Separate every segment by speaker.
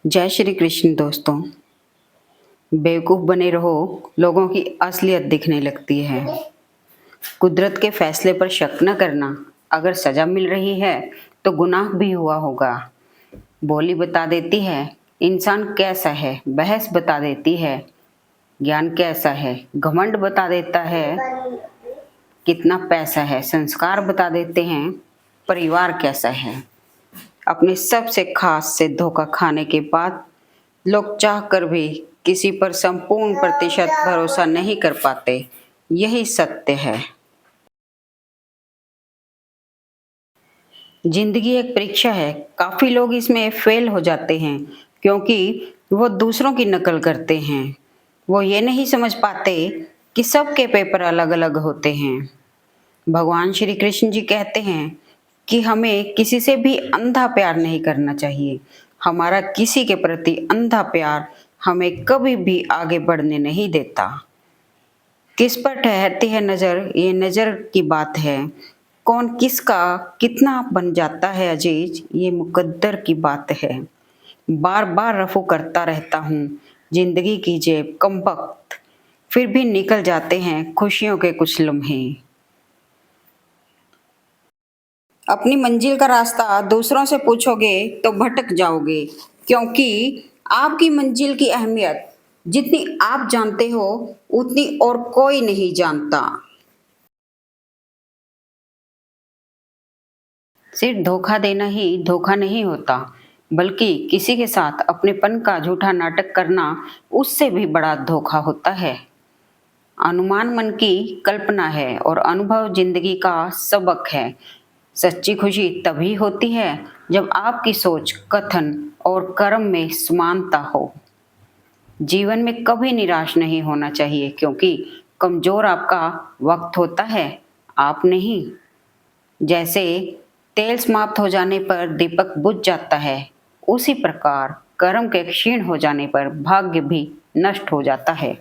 Speaker 1: जय श्री कृष्ण दोस्तों। बेवकूफ़ बने रहो, लोगों की असलियत दिखने लगती है। कुदरत के फैसले पर शक न करना। अगर सज़ा मिल रही है तो गुनाह भी हुआ होगा। बोली बता देती है इंसान कैसा है, बहस बता देती है ज्ञान कैसा है, घमंड बता देता है कितना पैसा है, संस्कार बता देते हैं परिवार कैसा है। अपने सबसे खास से धोखा खाने के बाद लोग चाहकर भी किसी पर संपूर्ण प्रतिशत भरोसा नहीं कर पाते। यही सत्य है। जिंदगी एक परीक्षा है। काफी लोग इसमें फेल हो जाते हैं क्योंकि वो दूसरों की नकल करते हैं। वो ये नहीं समझ पाते कि सबके पेपर अलग अलग होते हैं। भगवान श्री कृष्ण जी कहते हैं कि हमें किसी से भी अंधा प्यार नहीं करना चाहिए। हमारा किसी के प्रति अंधा प्यार हमें कभी भी आगे बढ़ने नहीं देता। किस पर ठहरती है नजर, ये नजर की बात है। कौन किसका कितना बन जाता है अजीज, ये मुकद्दर की बात है। बार बार रफू करता रहता हूँ जिंदगी की जेब कम वक्त, फिर भी निकल जाते हैं खुशियों के कुछ लम्हे। अपनी मंजिल का रास्ता दूसरों से पूछोगे तो भटक जाओगे, क्योंकि आपकी मंजिल की अहमियत जितनी आप जानते हो उतनी और कोई नहीं जानता। सिर्फ धोखा देना ही धोखा नहीं होता, बल्कि किसी के साथ अपनेपन का झूठा नाटक करना उससे भी बड़ा धोखा होता है। अनुमान मन की कल्पना है और अनुभव जिंदगी का सबक है। सच्ची खुशी तभी होती है जब आपकी सोच, कथन और कर्म में समानता हो। जीवन में कभी निराश नहीं होना चाहिए, क्योंकि कमजोर आपका वक्त होता है, आप नहीं। जैसे तेल समाप्त हो जाने पर दीपक बुझ जाता है, उसी प्रकार कर्म के क्षीण हो जाने पर भाग्य भी नष्ट हो जाता है।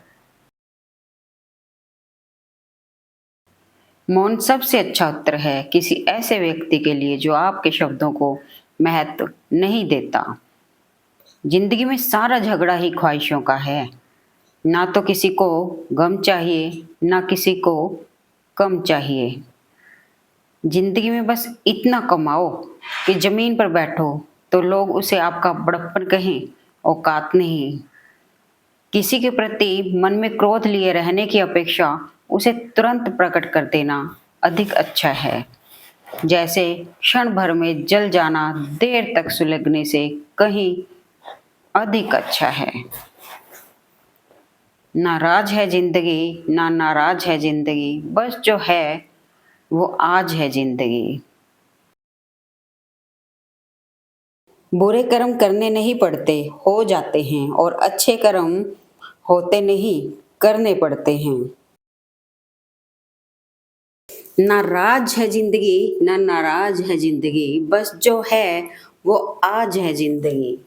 Speaker 1: मौन सबसे अच्छा उत्तर है किसी ऐसे व्यक्ति के लिए जो आपके शब्दों को महत्व नहीं देता। जिंदगी में सारा झगड़ा ही ख्वाहिशों का है। ना तो किसी को गम चाहिए, ना किसी को कम चाहिए। जिंदगी में बस इतना कमाओ कि जमीन पर बैठो तो लोग उसे आपका बड़प्पन कहें, औकात नहीं। किसी के प्रति मन में क्रोध लिए रहने की अपेक्षा उसे तुरंत प्रकट कर देना अधिक अच्छा है। जैसे क्षण भर में जल जाना देर तक सुलगने से कहीं अधिक अच्छा है। नाराज है जिंदगी, ना नाराज है जिंदगी, बस जो है वो आज है जिंदगी। बुरे कर्म करने नहीं पड़ते, हो जाते हैं, और अच्छे कर्म होते नहीं, करने पड़ते हैं। ना राज है जिंदगी, ना नाराज है जिंदगी, बस जो है वो आज है जिंदगी।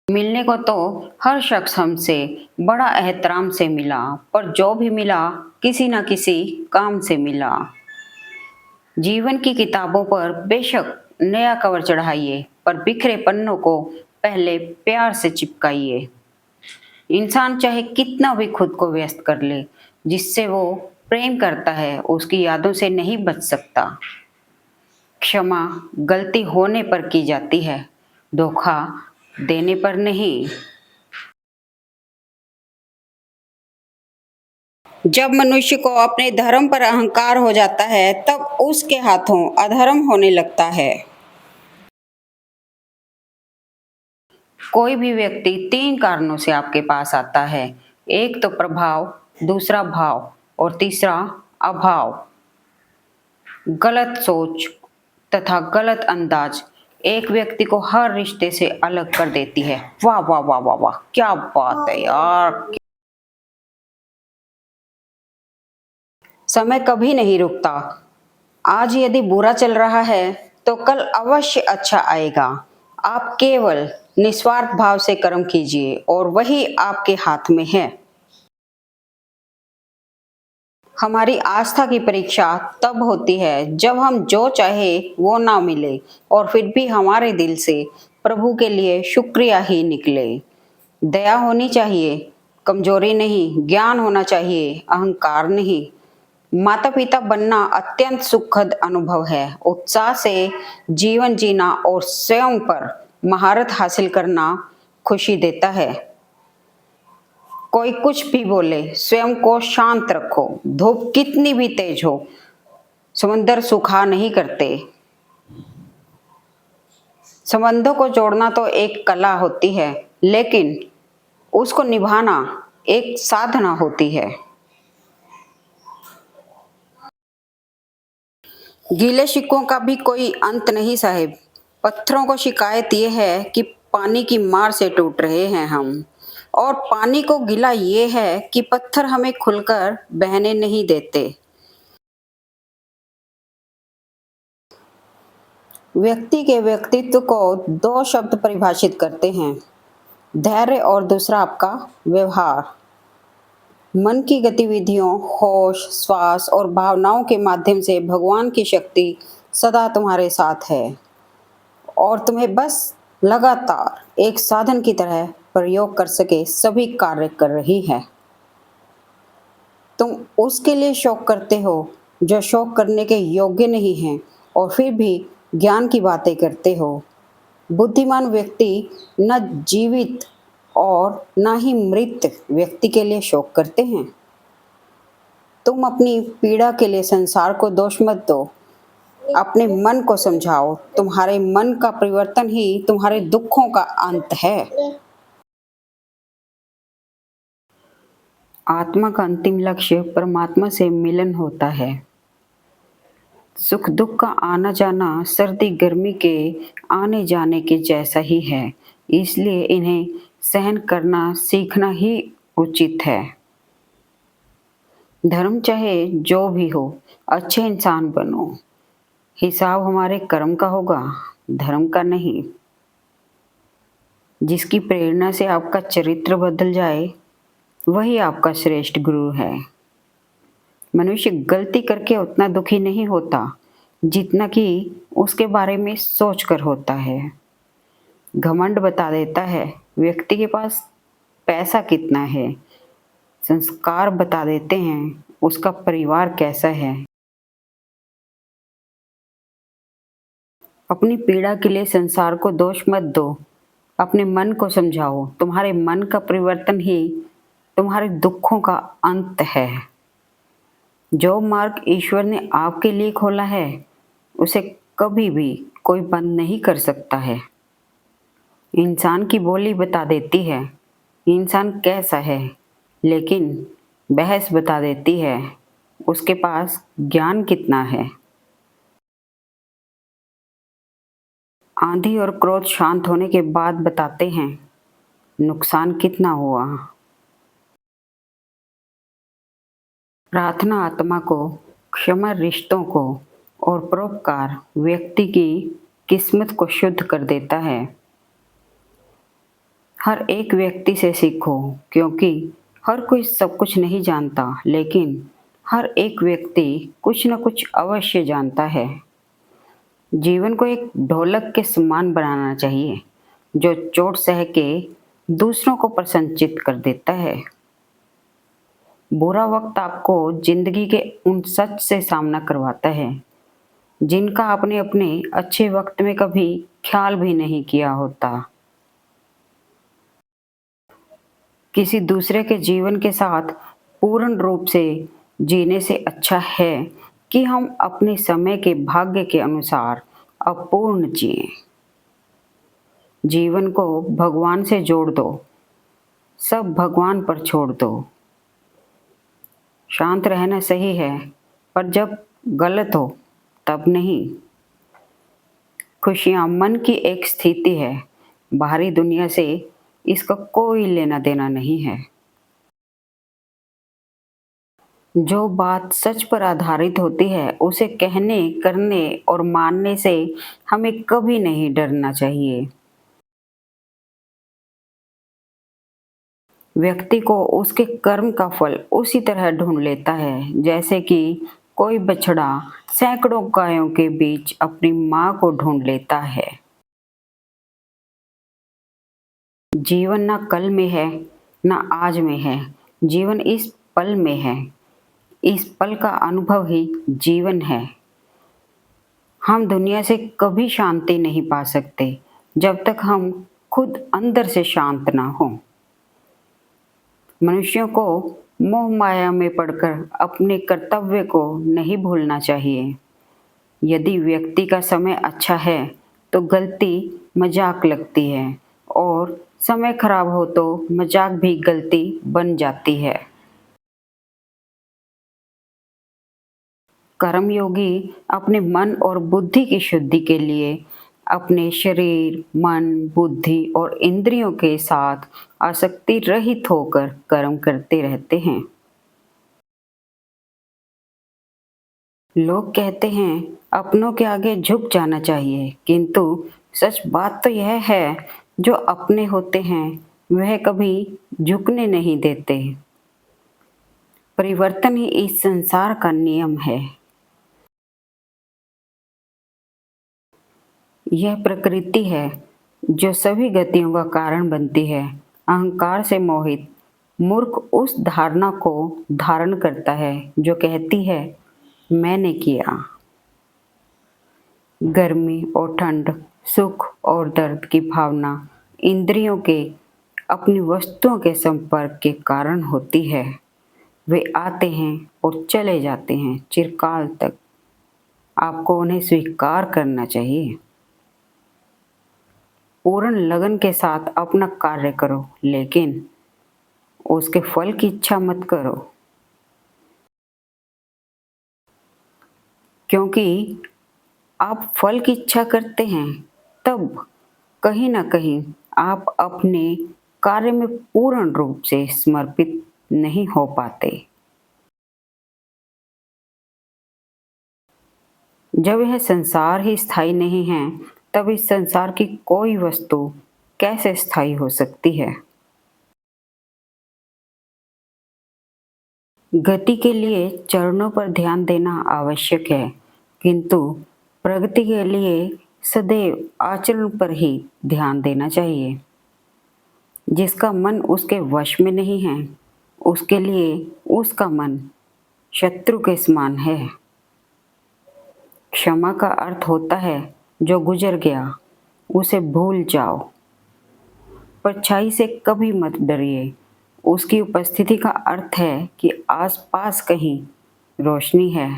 Speaker 1: मिलने को तो हर शख्स हमसे बड़ा एहतराम से मिला, पर जो भी मिला किसी न किसी काम से मिला। जीवन की किताबों पर बेशक नया कवर चढ़ाइए, पर बिखरे पन्नों को पहले प्यार से चिपकाइए। इंसान चाहे कितना भी खुद को व्यस्त कर ले, जिससे वो प्रेम करता है उसकी यादों से नहीं बच सकता। क्षमा गलती होने पर की जाती है, धोखा देने पर नहीं। जब मनुष्य को अपने धर्म पर अहंकार हो जाता है, तब उसके हाथों अधर्म होने लगता है। कोई भी व्यक्ति तीन कारणों से आपके पास आता है। एक तो प्रभाव, दूसरा भाव और तीसरा अभाव। गलत सोच तथा गलत अंदाज एक व्यक्ति को हर रिश्ते से अलग कर देती है। वाह वाह वाह वाह वाह, क्या बात है यार। समय कभी नहीं रुकता। आज यदि बुरा चल रहा है तो कल अवश्य अच्छा आएगा। आप केवल निस्वार्थ भाव से कर्म कीजिए और वही आपके हाथ में है। हमारी आस्था की परीक्षा तब होती है जब हम जो चाहे वो ना मिले और फिर भी हमारे दिल से प्रभु के लिए शुक्रिया ही निकले। दया होनी चाहिए, कमजोरी नहीं, ज्ञान होना चाहिए, अहंकार नहीं। माता पिता बनना अत्यंत सुखद अनुभव है। उत्साह से जीवन जीना और स्वयं पर महारत हासिल करना खुशी देता है। कोई कुछ भी बोले, स्वयं को शांत रखो। धूप कितनी भी तेज हो, समंदर सुखा नहीं करते। संबंधों को जोड़ना तो एक कला होती है, लेकिन उसको निभाना एक साधना होती है। गीले शिकों का भी कोई अंत नहीं साहिब। पत्थरों को शिकायत ये है कि पानी की मार से टूट रहे हैं हम, और पानी को गिला ये है कि पत्थर हमें खुलकर बहने नहीं देते। व्यक्ति के व्यक्तित्व को दो शब्द परिभाषित करते हैं, धैर्य और दूसरा आपका व्यवहार। मन की गतिविधियों, होश, श्वास और भावनाओं के माध्यम से भगवान की शक्ति सदा तुम्हारे साथ है और तुम्हें बस लगातार एक साधन की तरह प्रयोग कर सके सभी कार्य कर रही है। तुम उसके लिए शौक करते हो जो शौक करने के योग्य नहीं है और फिर भी ज्ञान की बातें करते हो। बुद्धिमान व्यक्ति न जीवित और न ही मृत व्यक्ति के लिए शोक करते हैं। तुम अपनी पीड़ा के लिए संसार को दोष मत दो, अपने मन को समझाओ। तुम्हारे मन का परिवर्तन ही तुम्हारे दुखों का अंत है। आत्मा का अंतिम लक्ष्य परमात्मा से मिलन होता है। सुख दुख का आना जाना सर्दी गर्मी के आने जाने के जैसा ही है, इसलिए इन्हें सहन करना सीखना ही उचित है। धर्म चाहे जो भी हो, अच्छे इंसान बनो। हिसाब हमारे कर्म का होगा, धर्म का नहीं। जिसकी प्रेरणा से आपका चरित्र बदल जाए, वही आपका श्रेष्ठ गुरु है। मनुष्य गलती करके उतना दुखी नहीं होता जितना कि उसके बारे में सोचकर होता है। घमंड बता देता है व्यक्ति के पास पैसा कितना है, संस्कार बता देते हैं उसका परिवार कैसा है। अपनी पीड़ा के लिए संसार को दोष मत दो, अपने मन को समझाओ। तुम्हारे मन का परिवर्तन ही तुम्हारे दुखों का अंत है। जो मार्ग ईश्वर ने आपके लिए खोला है, उसे कभी भी कोई बंद नहीं कर सकता है। इंसान की बोली बता देती है इंसान कैसा है, लेकिन बहस बता देती है उसके पास ज्ञान कितना है। आंधी और क्रोध शांत होने के बाद बताते हैं नुकसान कितना हुआ। प्रार्थना आत्मा को, क्षमा रिश्तों को और परोपकार व्यक्ति की किस्मत को शुद्ध कर देता है। हर एक व्यक्ति से सीखो, क्योंकि हर कोई सब कुछ नहीं जानता, लेकिन हर एक व्यक्ति कुछ न कुछ अवश्य जानता है। जीवन को एक ढोलक के समान बनाना चाहिए जो चोट सह के दूसरों को प्रसन्नचित्त कर देता है। बुरा वक्त आपको जिंदगी के उन सच से सामना करवाता है जिनका आपने अपने अच्छे वक्त में कभी ख्याल भी नहीं किया होता। किसी दूसरे के जीवन के साथ पूर्ण रूप से जीने से अच्छा है कि हम अपने समय के भाग्य के अनुसार अपूर्ण जिएं। जीवन को भगवान से जोड़ दो, सब भगवान पर छोड़ दो। शांत रहना सही है, पर जब गलत हो तब नहीं। खुशियाँ मन की एक स्थिति है, बाहरी दुनिया से इसका कोई लेना देना नहीं है। जो बात सच पर आधारित होती है उसे कहने, करने और मानने से हमें कभी नहीं डरना चाहिए। व्यक्ति को उसके कर्म का फल उसी तरह ढूंढ लेता है जैसे कि कोई बछड़ा सैकड़ों गायों के बीच अपनी मां को ढूंढ लेता है। जीवन ना कल में है, ना आज में है। जीवन इस पल में है। इस पल का अनुभव ही जीवन है। हम दुनिया से कभी शांति नहीं पा सकते जब तक हम खुद अंदर से शांत ना हो। मनुष्यों को मोह माया में पड़कर अपने कर्तव्य को नहीं भूलना चाहिए। यदि व्यक्ति का समय अच्छा है तो गलती मजाक लगती है और समय खराब हो तो मजाक भी गलती बन जाती है। कर्मयोगी अपने मन और बुद्धि की शुद्धि के लिए अपने शरीर, मन, बुद्धि और इंद्रियों के साथ आसक्ति रहित होकर कर्म करते रहते हैं। लोग कहते हैं अपनों के आगे झुक जाना चाहिए, किंतु सच बात तो यह है जो अपने होते हैं वह कभी झुकने नहीं देते। परिवर्तन ही इस संसार का नियम है। यह प्रकृति है जो सभी गतियों का कारण बनती है। अहंकार से मोहित मूर्ख उस धारणा को धारण करता है जो कहती है मैंने किया। गर्मी और ठंड, सुख और दर्द की भावना इंद्रियों के अपनी वस्तुओं के संपर्क के कारण होती है। वे आते हैं और चले जाते हैं चिरकाल तक। आपको उन्हें स्वीकार करना चाहिए। पूर्ण लगन के साथ अपना कार्य करो, लेकिन उसके फल की इच्छा मत करो, क्योंकि आप फल की इच्छा करते हैं तब कहीं ना कहीं आप अपने कार्य में पूर्ण रूप से समर्पित नहीं हो पाते। जब यह संसार ही स्थायी नहीं है तब इस संसार की कोई वस्तु कैसे स्थायी हो सकती है। गति के लिए चरणों पर ध्यान देना आवश्यक है, किंतु प्रगति के लिए सदैव आचरण पर ही ध्यान देना चाहिए। जिसका मन उसके वश में नहीं है उसके लिए उसका मन शत्रु के समान है। क्षमा का अर्थ होता है जो गुजर गया उसे भूल जाओ। परछाई से कभी मत डरिए। उसकी उपस्थिति का अर्थ है कि आसपास कहीं रोशनी है।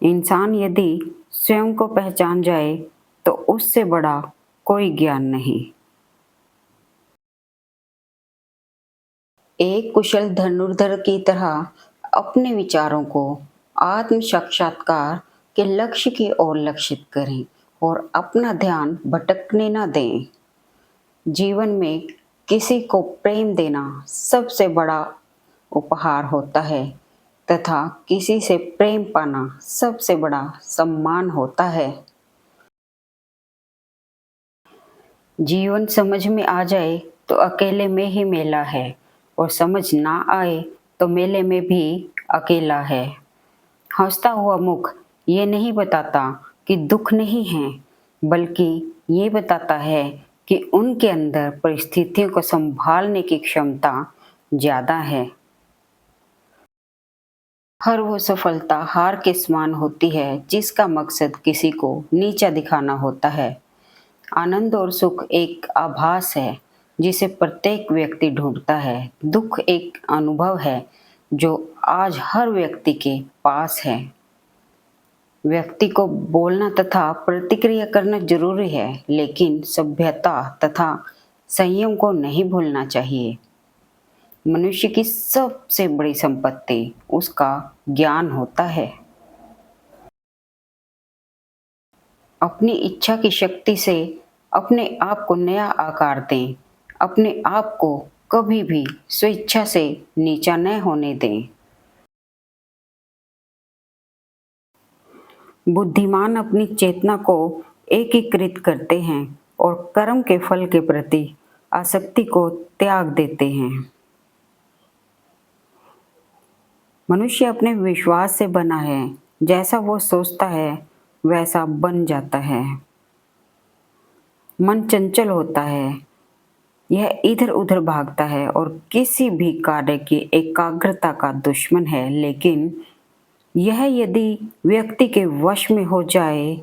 Speaker 1: इंसान यदि स्वयं को पहचान जाए तो उससे बड़ा कोई ज्ञान नहीं। एक कुशल धनुर्धर की तरह अपने विचारों को आत्म साक्षात्कार के लक्ष्य की ओर लक्षित करें और अपना ध्यान भटकने न दें। जीवन में किसी को प्रेम देना सबसे बड़ा उपहार होता है तथा किसी से प्रेम पाना सबसे बड़ा सम्मान होता है। जीवन समझ में आ जाए तो अकेले में ही मेला है और समझ ना आए तो मेले में भी अकेला है। हंसता हुआ मुख ये नहीं बताता कि दुख नहीं है, बल्कि ये बताता है कि उनके अंदर परिस्थितियों को संभालने की क्षमता ज्यादा है। हर वो सफलता हार के समान होती है जिसका मकसद किसी को नीचा दिखाना होता है। आनंद और सुख एक आभास है जिसे प्रत्येक व्यक्ति ढूंढता है। दुख एक अनुभव है जो आज हर व्यक्ति के पास है। व्यक्ति को बोलना तथा प्रतिक्रिया करना जरूरी है, लेकिन सभ्यता तथा संयम को नहीं भूलना चाहिए। मनुष्य की सबसे बड़ी संपत्ति उसका ज्ञान होता है। अपनी इच्छा की शक्ति से अपने आप को नया आकार दें। अपने आप को कभी भी स्वेच्छा से नीचा न होने दें। बुद्धिमान अपनी चेतना को एकीकृत करते हैं और कर्म के फल के प्रति आसक्ति को त्याग देते हैं। मनुष्य अपने विश्वास से बना है, जैसा वो सोचता है वैसा बन जाता है। मन चंचल होता है, यह इधर उधर भागता है और किसी भी कार्य की एकाग्रता का दुश्मन है। लेकिन यह यदि व्यक्ति के वश में हो जाए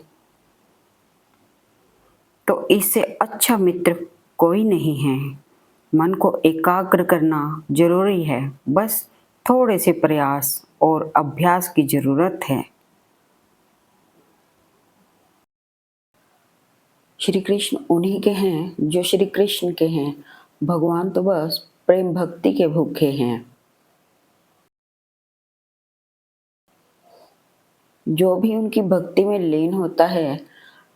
Speaker 1: तो इससे अच्छा मित्र कोई नहीं है। मन को एकाग्र करना जरूरी है, बस थोड़े से प्रयास और अभ्यास की जरूरत है। श्री कृष्ण उन्हीं के हैं जो श्री कृष्ण के हैं। भगवान तो बस प्रेम भक्ति के भूखे हैं। जो भी उनकी भक्ति में लीन होता है,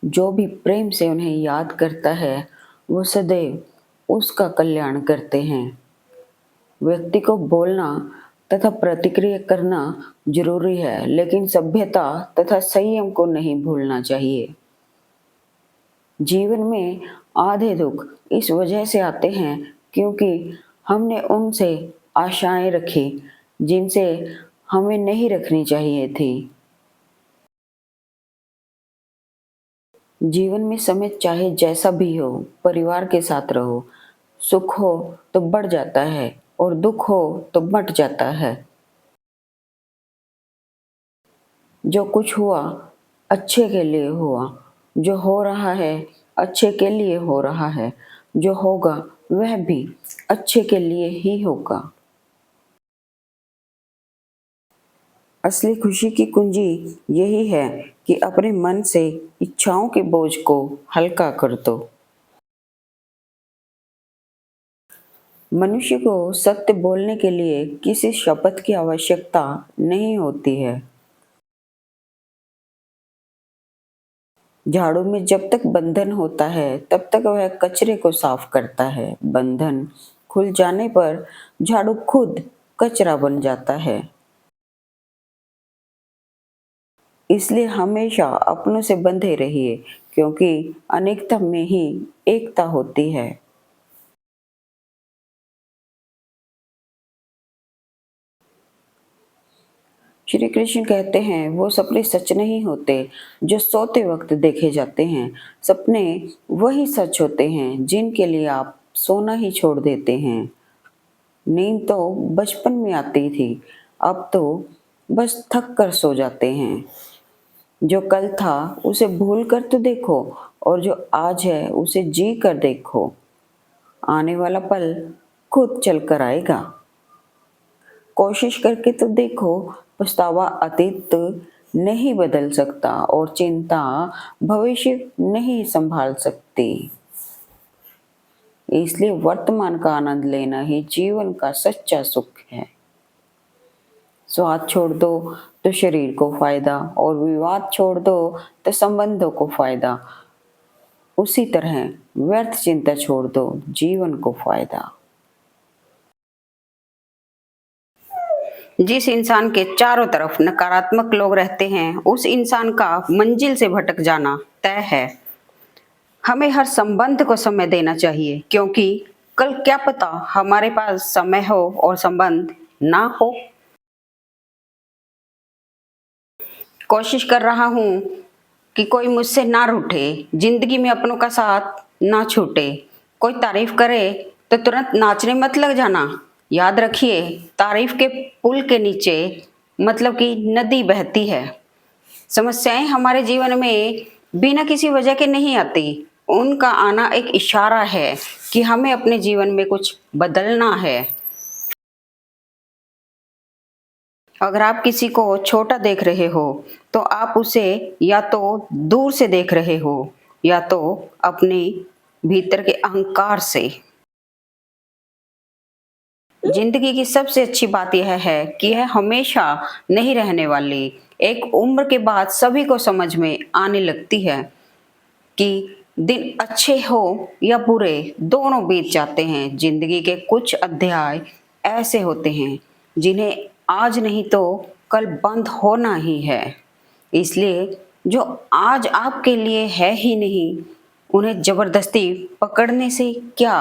Speaker 1: जो भी प्रेम से उन्हें याद करता है, वो सदैव उसका कल्याण करते हैं। व्यक्ति को बोलना तथा प्रतिक्रिया करना जरूरी है, लेकिन सभ्यता तथा संयम को नहीं भूलना चाहिए। जीवन में आधे दुख इस वजह से आते हैं क्योंकि हमने उनसे आशाएं रखी जिनसे हमें नहीं रखनी चाहिए थी। जीवन में समय चाहे जैसा भी हो, परिवार के साथ रहो। सुख हो तो बढ़ जाता है और दुख हो तो बट जाता है। जो कुछ हुआ अच्छे के लिए हुआ, जो हो रहा है अच्छे के लिए हो रहा है, जो होगा वह भी अच्छे के लिए ही होगा। असली खुशी की कुंजी यही है कि अपने मन से इच्छाओं के बोझ को हल्का कर दो। मनुष्य को सत्य बोलने के लिए किसी शपथ की आवश्यकता नहीं होती है। झाड़ू में जब तक बंधन होता है तब तक वह कचरे को साफ करता है। बंधन खुल जाने पर झाड़ू खुद कचरा बन जाता है। इसलिए हमेशा अपनों से बंधे रहिए, क्योंकि अनेकता में ही एकता होती है। श्री कृष्ण कहते हैं वो सपने सच नहीं होते जो सोते वक्त देखे जाते हैं। सपने वही सच होते हैं जिनके लिए आप सोना ही छोड़ देते हैं। नींद तो बचपन में आती थी, अब तो बस थक कर सो जाते हैं। जो कल था उसे भूल कर तो देखो, और जो आज है उसे जी कर देखो। आने वाला पल खुद चल कर आएगा। कोशिश करके तो देखो, पछतावा अतीत नहीं बदल सकता और चिंता भविष्य नहीं संभाल सकती। इसलिए वर्तमान का आनंद लेना ही जीवन का सच्चा सुख है। स्वाद छोड़ दो तो शरीर को फायदा, और विवाद छोड़ दो तो संबंधों को फायदा। उसी तरह व्यर्थ चिंता छोड़ दो, जीवन को फायदा। जिस इंसान के चारों तरफ नकारात्मक लोग रहते हैं, उस इंसान का मंजिल से भटक जाना तय है। हमें हर संबंध को समय देना चाहिए, क्योंकि कल क्या पता हमारे पास समय हो और संबंध ना हो। कोशिश कर रहा हूँ कि कोई मुझसे ना रूठे, जिंदगी में अपनों का साथ ना छूटे। कोई तारीफ करे तो तुरंत नाचने मत लग जाना। याद रखिए, तारीफ के पुल के नीचे मतलब कि नदी बहती है। समस्याएं हमारे जीवन में बिना किसी वजह के नहीं आती। उनका आना एक इशारा है कि हमें अपने जीवन में कुछ बदलना है। अगर आप किसी को छोटा देख रहे हो तो आप उसे या तो दूर से देख रहे हो या तो अपने भीतर के अहंकार से। जिंदगी की सबसे अच्छी बात यह है कि यह हमेशा नहीं रहने वाली। एक उम्र के बाद सभी को समझ में आने लगती है कि दिन अच्छे हो या बुरे, दोनों बीत जाते हैं। जिंदगी के कुछ अध्याय ऐसे होते हैं जिन्हें आज नहीं तो कल बंद होना ही है। इसलिए जो आज आपके लिए है ही नहीं, उन्हें जबरदस्ती पकड़ने से क्या।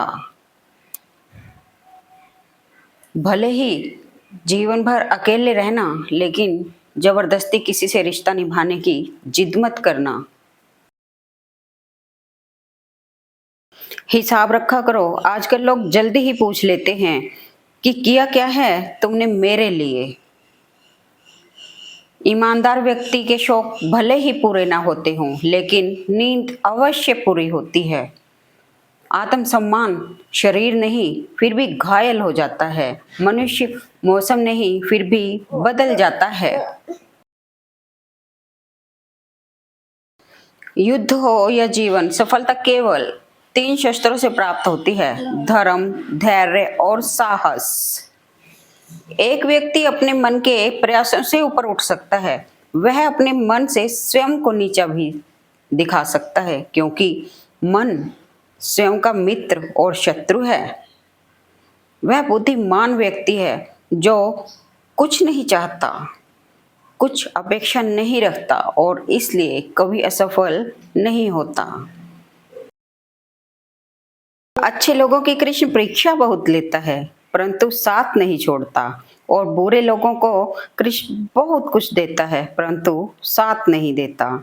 Speaker 1: भले ही जीवन भर अकेले रहना, लेकिन जबरदस्ती किसी से रिश्ता निभाने की जिद मत करना। हिसाब रखा करो। आजकल लोग जल्दी ही पूछ लेते हैं कि किया क्या है तुमने मेरे लिए। ईमानदार व्यक्ति के शौक भले ही पूरे ना होते हों, लेकिन नींद अवश्य पूरी होती है। आत्मसम्मान शरीर नहीं फिर भी घायल हो जाता है। मनुष्य मौसम नहीं फिर भी बदल जाता है। युद्ध हो या जीवन, सफलता केवल 3 शस्त्रों से प्राप्त होती है: धर्म, धैर्य और साहस। एक व्यक्ति अपने मन के प्रयासों से ऊपर उठ सकता है। वह अपने मन से स्वयं को नीचा भी दिखा सकता है, क्योंकि मन स्वयं का मित्र और शत्रु है। वह बुद्धिमान व्यक्ति है जो कुछ नहीं चाहता, कुछ अपेक्षा नहीं रखता और इसलिए कभी असफल नहीं होता। अच्छे लोगों की कृष्ण परीक्षा बहुत लेता है, परंतु साथ नहीं छोड़ता। और बुरे लोगों को कृष्ण बहुत कुछ देता है, परंतु साथ नहीं देता।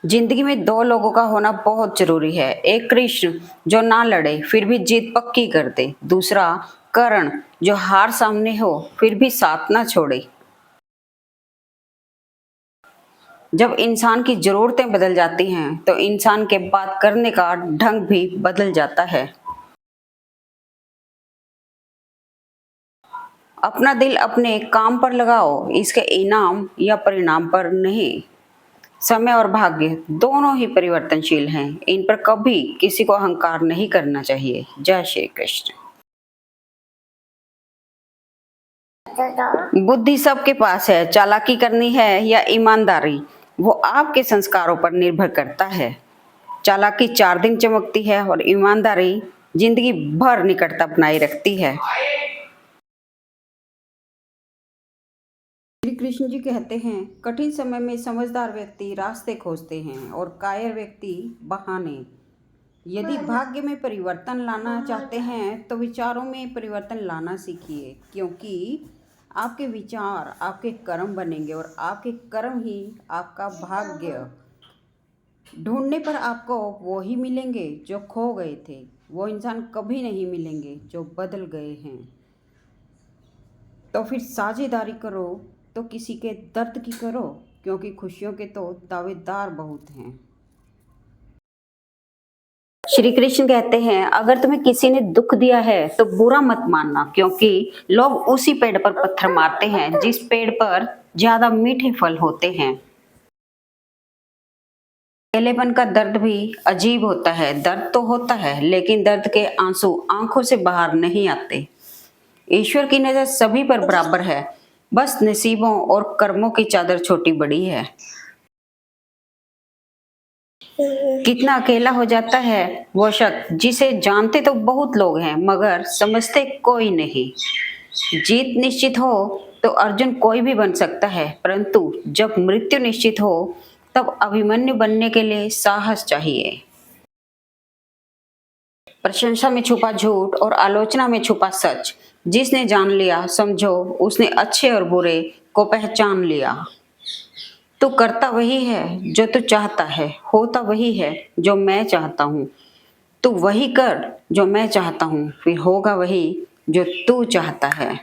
Speaker 1: जिंदगी में 2 लोगों का होना बहुत जरूरी है। एक कृष्ण जो ना लड़े फिर भी जीत पक्की कर दे। दूसरा कर्ण जो हार सामने हो फिर भी साथ ना छोड़े। जब इंसान की जरूरतें बदल जाती हैं तो इंसान के बात करने का ढंग भी बदल जाता है। अपना दिल अपने काम पर लगाओ, इसके इनाम या परिणाम पर नहीं। समय और भाग्य दोनों ही परिवर्तनशील हैं। इन पर कभी किसी को अहंकार नहीं करना चाहिए। जय श्री कृष्ण। बुद्धि सबके पास है। चालाकी करनी है या ईमानदारी, वो आपके संस्कारों पर निर्भर करता है। चालाकी 4 दिन चमकती है और ईमानदारी जिंदगी भर निकटता बनाए रखती है। श्री कृष्ण जी कहते हैं, कठिन समय में समझदार व्यक्ति रास्ते खोजते हैं और कायर व्यक्ति बहाने। यदि भाग्य में परिवर्तन लाना चाहते हैं तो विचारों में परिवर्तन लाना सीखिए, क्योंकि आपके विचार आपके कर्म बनेंगे और आपके कर्म ही आपका भाग्य। ढूंढने पर आपको वो ही मिलेंगे जो खो गए थे। वो इंसान कभी नहीं मिलेंगे जो बदल गए हैं। तो फिर साझेदारी करो तो किसी के दर्द की करो, क्योंकि खुशियों के तो दावेदार बहुत हैं। श्री कृष्ण कहते हैं, अगर तुम्हें किसी ने दुख दिया है तो बुरा मत मानना, क्योंकि लोग उसी पेड़ पर पत्थर मारते हैं जिस पेड़ पर ज्यादा मीठे फल होते हैं। अकेलेपन का दर्द भी अजीब होता है। दर्द तो होता है, लेकिन दर्द के आंसू आंखों से बाहर नहीं आते। ईश्वर की नजर सभी पर बराबर है, बस नसीबों और कर्मों की चादर छोटी बड़ी है। कितना अकेला हो जाता है वो शख्स जिसे जानते तो बहुत लोग हैं मगर समझते कोई नहीं। जीत निश्चित हो तो अर्जुन कोई भी बन सकता है, परंतु जब मृत्यु निश्चित हो तब अभिमन्यु बनने के लिए साहस चाहिए। प्रशंसा में छुपा झूठ और आलोचना में छुपा सच। जिसने जान लिया समझो उसने अच्छे और बुरे को पहचान लिया। तू करता वही है जो तू चाहता है, होता वही है जो मैं चाहता हूँ। तू वही कर जो मैं चाहता हूँ, फिर होगा वही जो तू चाहता है।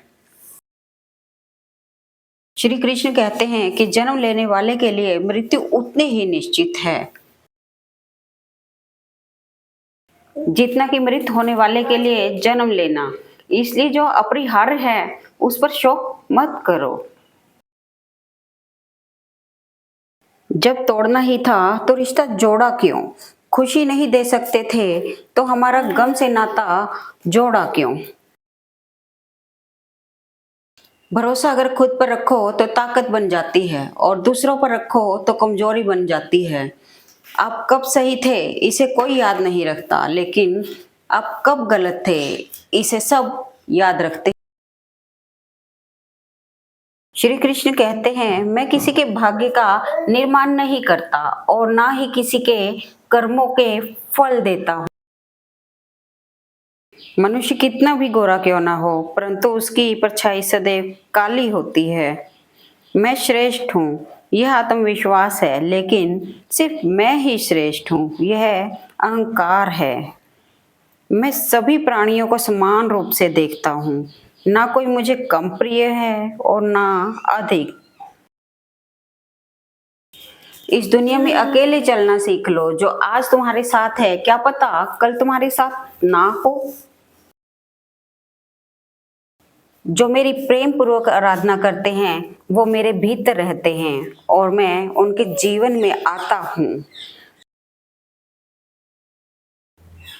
Speaker 1: श्री कृष्ण कहते हैं कि जन्म लेने वाले के लिए मृत्यु उतनी ही निश्चित है जितना कि मृत होने वाले के लिए जन्म लेना। इसलिए जो अपरिहार्य है उस पर शोक मत करो। जब तोड़ना ही था तो रिश्ता जोड़ा क्यों? खुशी नहीं दे सकते थे तो हमारा गम से नाता जोड़ा क्यों? भरोसा अगर खुद पर रखो तो ताकत बन जाती है और दूसरों पर रखो तो कमजोरी बन जाती है। आप कब सही थे इसे कोई याद नहीं रखता, लेकिन आप कब गलत थे इसे सब याद रखते। श्री कृष्ण कहते हैं, मैं किसी के भाग्य का निर्माण नहीं करता और ना ही किसी के कर्मों के फल देता हूँ। मनुष्य कितना भी गोरा क्यों ना हो, परंतु उसकी परछाई सदैव काली होती है। मैं श्रेष्ठ हूँ, यह आत्मविश्वास है, लेकिन सिर्फ मैं ही श्रेष्ठ हूँ, यह अहंकार है। मैं सभी प्राणियों को समान रूप से देखता हूँ, ना कोई मुझे कम प्रिय है और ना अधिक। इस दुनिया में अकेले चलना सीख लो। जो आज तुम्हारे साथ है, क्या पता कल तुम्हारे साथ ना हो। जो मेरी प्रेम पूर्वक आराधना करते हैं वो मेरे भीतर रहते हैं और मैं उनके जीवन में आता हूँ।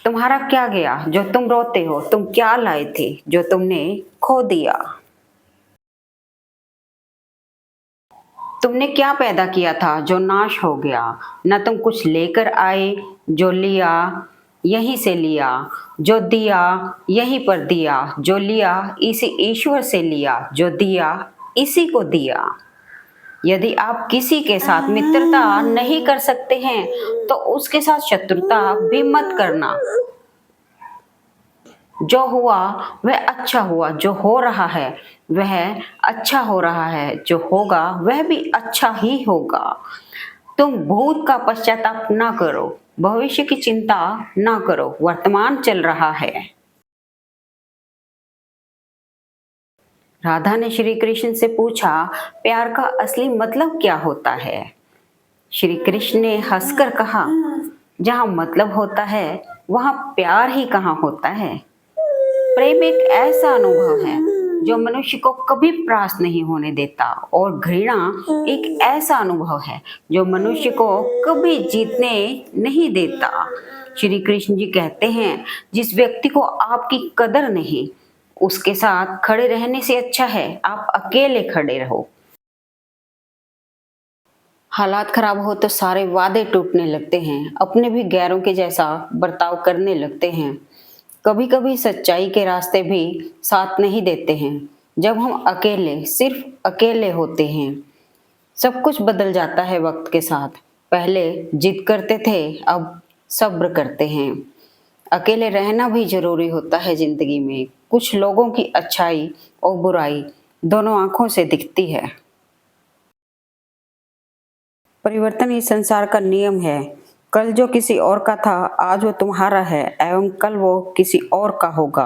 Speaker 1: तुम्हारा क्या गया जो तुम रोते हो? तुम क्या लाए थे जो तुमने खो दिया? तुमने क्या पैदा किया था जो नाश हो गया? न तुम कुछ लेकर आए, जो लिया यहीं से लिया, जो दिया यहीं पर दिया, जो लिया इसी ईश्वर से लिया, जो दिया इसी को दिया। यदि आप किसी के साथ मित्रता नहीं कर सकते हैं तो उसके साथ शत्रुता भी मत करना। जो हुआ वह अच्छा हुआ, जो हो रहा है वह अच्छा हो रहा है, जो होगा वह भी अच्छा ही होगा। तुम भूत का पश्चाताप ना करो, भविष्य की चिंता ना करो, वर्तमान चल रहा है। राधा ने श्री कृष्ण से पूछा, प्यार का असली मतलब क्या होता है? श्री कृष्ण ने हंसकर कहा, जहाँ मतलब होता है वहाँ प्यार ही कहाँ होता है। प्रेम एक ऐसा अनुभव है जो मनुष्य को कभी परास्त नहीं होने देता, और घृणा एक ऐसा अनुभव है जो मनुष्य को कभी जीतने नहीं देता। श्री कृष्ण जी कहते हैं, जिस व्यक्ति को आपकी कदर नहीं, उसके साथ खड़े रहने से अच्छा है आप अकेले खड़े रहो। हालात खराब हो तो सारे वादे टूटने लगते हैं, अपने भी गैरों के जैसा बर्ताव करने लगते हैं। कभी कभी सच्चाई के रास्ते भी साथ नहीं देते हैं। जब हम अकेले, सिर्फ अकेले होते हैं, सब कुछ बदल जाता है वक्त के साथ। पहले जिद करते थे, अब सब्र करते हैं। अकेले रहना भी जरूरी होता है जिंदगी में। कुछ लोगों की अच्छाई और बुराई दोनों आंखों से दिखती है। परिवर्तन इस संसार का नियम है। कल जो किसी और का था, आज वो तुम्हारा है एवं कल वो किसी और का होगा।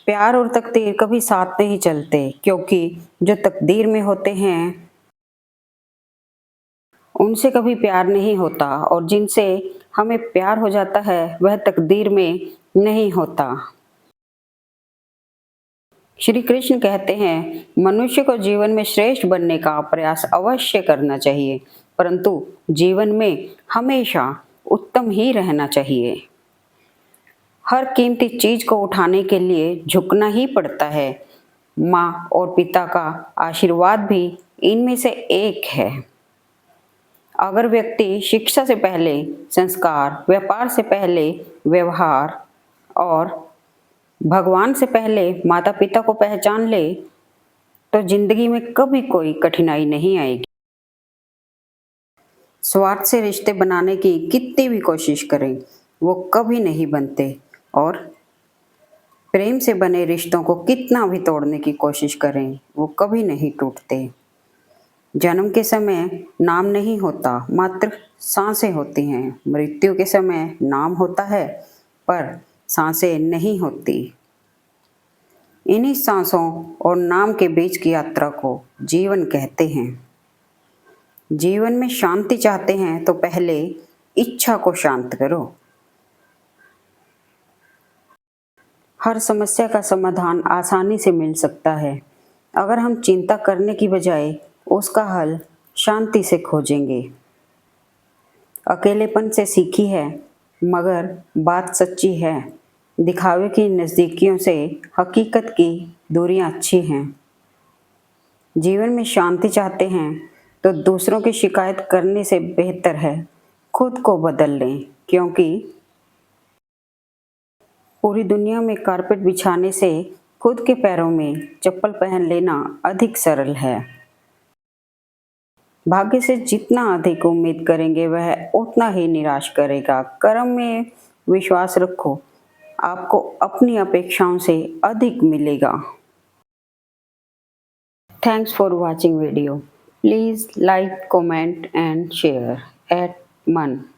Speaker 1: प्यार और तकदीर कभी साथ नहीं चलते, क्योंकि जो तकदीर में होते हैं उनसे कभी प्यार नहीं होता, और जिनसे हमें प्यार हो जाता है वह तकदीर में नहीं होता। श्री कृष्ण कहते हैं, मनुष्य को जीवन में श्रेष्ठ बनने का प्रयास अवश्य करना चाहिए, परंतु जीवन में हमेशा उत्तम ही रहना चाहिए। हर कीमती चीज को उठाने के लिए झुकना ही पड़ता है। माँ और पिता का आशीर्वाद भी इनमें से एक है। अगर व्यक्ति शिक्षा से पहले संस्कार, व्यापार से पहले व्यवहार और भगवान से पहले माता पिता को पहचान ले, तो जिंदगी में कभी कोई कठिनाई नहीं आएगी। स्वार्थ से रिश्ते बनाने की कितनी भी कोशिश करें, वो कभी नहीं बनते, और प्रेम से बने रिश्तों को कितना भी तोड़ने की कोशिश करें, वो कभी नहीं टूटते। जन्म के समय नाम नहीं होता, मात्र सांसें होती हैं। मृत्यु के समय नाम होता है, पर सांसें नहीं होती। इन्हीं सांसों और नाम के बीच की यात्रा को जीवन कहते हैं। जीवन में शांति चाहते हैं तो पहले इच्छा को शांत करो। हर समस्या का समाधान आसानी से मिल सकता है, अगर हम चिंता करने की बजाय उसका हल शांति से खोजेंगे। अकेलेपन से सीखी है, मगर बात सच्ची है। दिखावे की नज़दीकियों से हकीकत की दूरियां अच्छी हैं। जीवन में शांति चाहते हैं तो दूसरों की शिकायत करने से बेहतर है खुद को बदल लें, क्योंकि पूरी दुनिया में कारपेट बिछाने से खुद के पैरों में चप्पल पहन लेना अधिक सरल है। भाग्य से जितना अधिक उम्मीद करेंगे वह उतना ही निराश करेगा। कर्म में विश्वास रखो, आपको अपनी अपेक्षाओं से अधिक मिलेगा। Thanks for watching video. Please like, comment and share at Man.